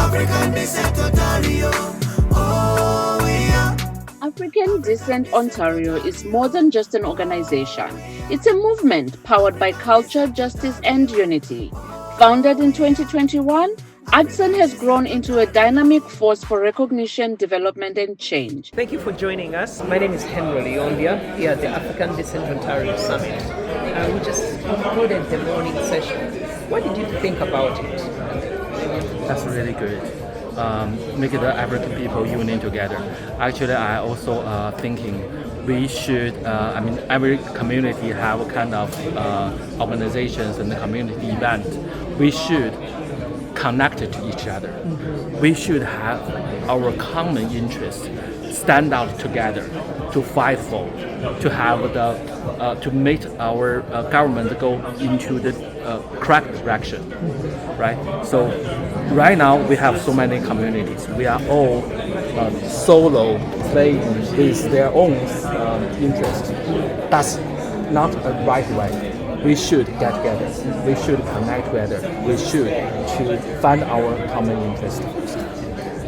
African Descent Ontario. Oh, yeah. African Descent Ontario is more than just an organization. It's a movement powered by culture, justice, and unity. Founded in 2021, ADSEN has grown into a dynamic force for recognition, development, and change. Thank you for joining us. My name is Henry Leondia here at the African Descent Ontario Summit. We just concluded the morning session. What did you think about it? That's really good. Make the African people uniting together. Actually, I also thinking we should. Every community have a kind of organizations and the community event. We should connect to each other. We should have our common interest stand out together to fight for, to have to make our government go into the correct direction, right? So right now we have so many communities. We are all solo playing with their own interest. That's not a right way. We should get together. We should connect together. We should to find our common interest.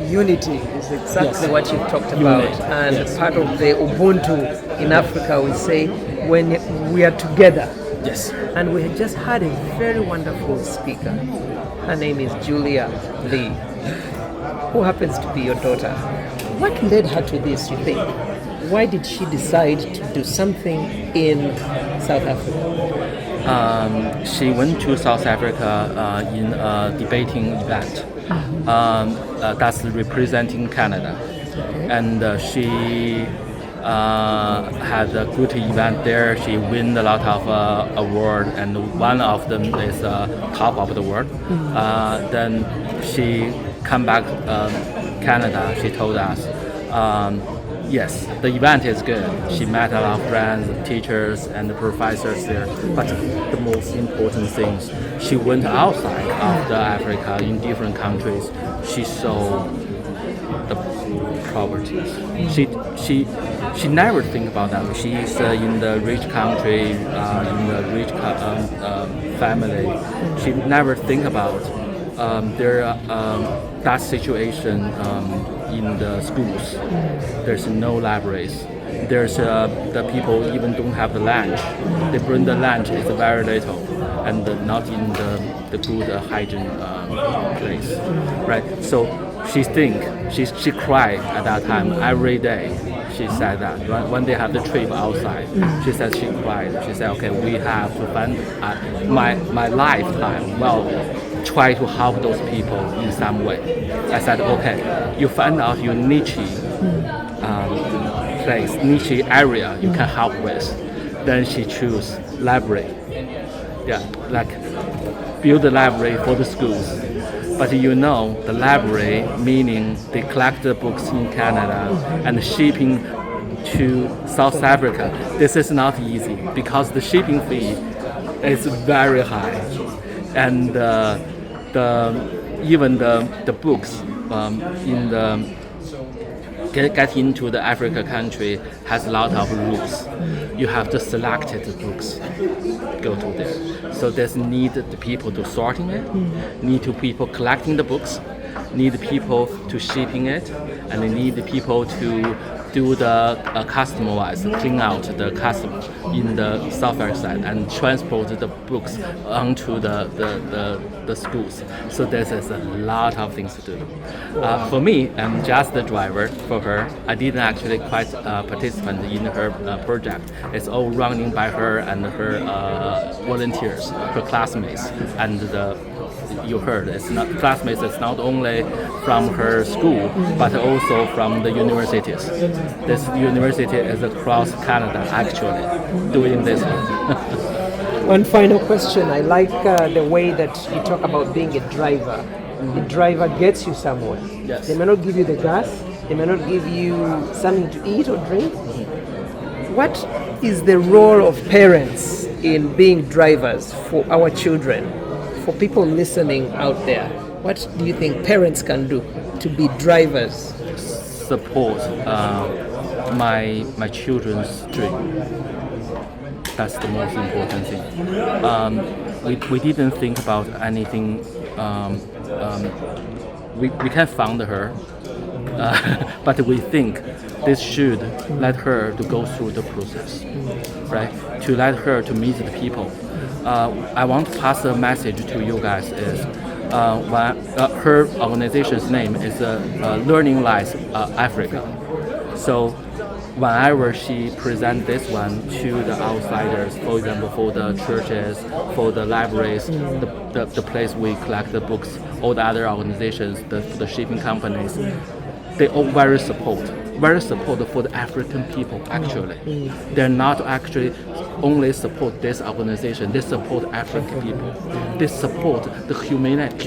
Unity is exactly what you talked about. Unity, And yes. part of the Ubuntu in Africa, we say when we are together. Yes. And we had just had a very wonderful speaker. Her name is Julia Lee, who happens to be your daughter. What led her to this, you think? Why did she decide to do something in South Africa? She went to South Africa in a debating event. That's representing Canada, and she had a good event there. She won a lot of awards, and one of them is top of the world. Then she come back Canada. She told us. Yes, the event is good. She met a lot of friends, teachers, and professors there. But the most important thing, she went outside of the Africa in different countries. She saw the poverty. She never think about that. She is in the rich country, in the rich family. She never think about that situation. In the schools, there's no libraries. There's the people even don't have the lunch. They bring the lunch is very little, and not in the good hygiene place, right? So she cried at that time every day. She said that when they have the trip outside, she said she cried. She said, "Okay, we have to find my lifetime. Well, try to help those people in some way." I said, "Okay, you find out your niche place, niche area you can help with." Then she choose library. Yeah, like build a library for the schools. But the library meaning they collect the books in Canada and shipping to South Africa. This is not easy because the shipping fee is very high, and even the books in the get into the Africa country has a lot of rules. You have to select the books, go to there. So there's need the people to sorting it, need to people collecting the books, need people to shipping it, and they need the people to do the customize, clean out the custom in the software side and transport the books onto the schools. So this is a lot of things to do. For me, I'm just the driver for her. I didn't actually quite participant in her project. It's all running by her and her volunteers, her classmates, and you heard it's not classmates. It's not only from her school, but also from the universities. This university is across Canada actually doing this. One final question. I like the way that you talk about being a driver. The driver gets you somewhere. Yes. They may not give you the gas. They may not give you something to eat or drink. What is the role of parents in being drivers for our children? For people listening out there, what do you think parents can do to be drivers? Support my children's dream. That's the most important thing. We didn't think about anything we can fund her, but we think this should let her to go through the process, right? To let her to meet the people. I want to pass a message to you guys is her organization's name is Learning Lights Africa. So whenever she presents this one to the outsiders, for example, for the churches, for the libraries, the place we collect the books, all the other organizations, the shipping companies, they all very support for the African people actually. They're not actually only support this organization, they support African people. They support the humanity.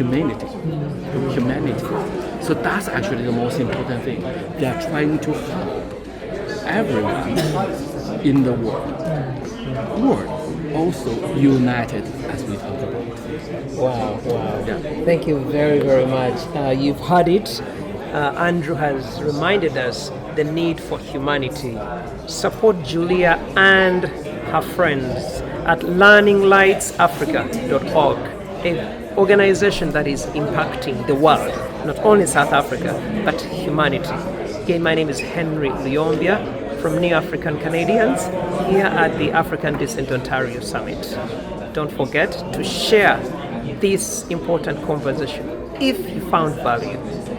So that's actually the most important thing. They are trying to help everyone in the world also united as we talk about. Wow. Yeah. Thank you very, very much. You've heard it. Andrew has reminded us the need for humanity. Support Julia and her friends at learninglightsafrica.org, an organization that is impacting the world, not only South Africa, but humanity. Again, my name is Henry Lyombia from New African Canadians here at the African Descent Ontario Summit. Don't forget to share this important conversation if you found value.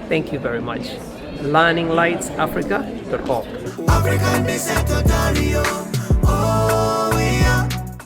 Thank you very much. learninglightsafrica.org. African Descent Ontario.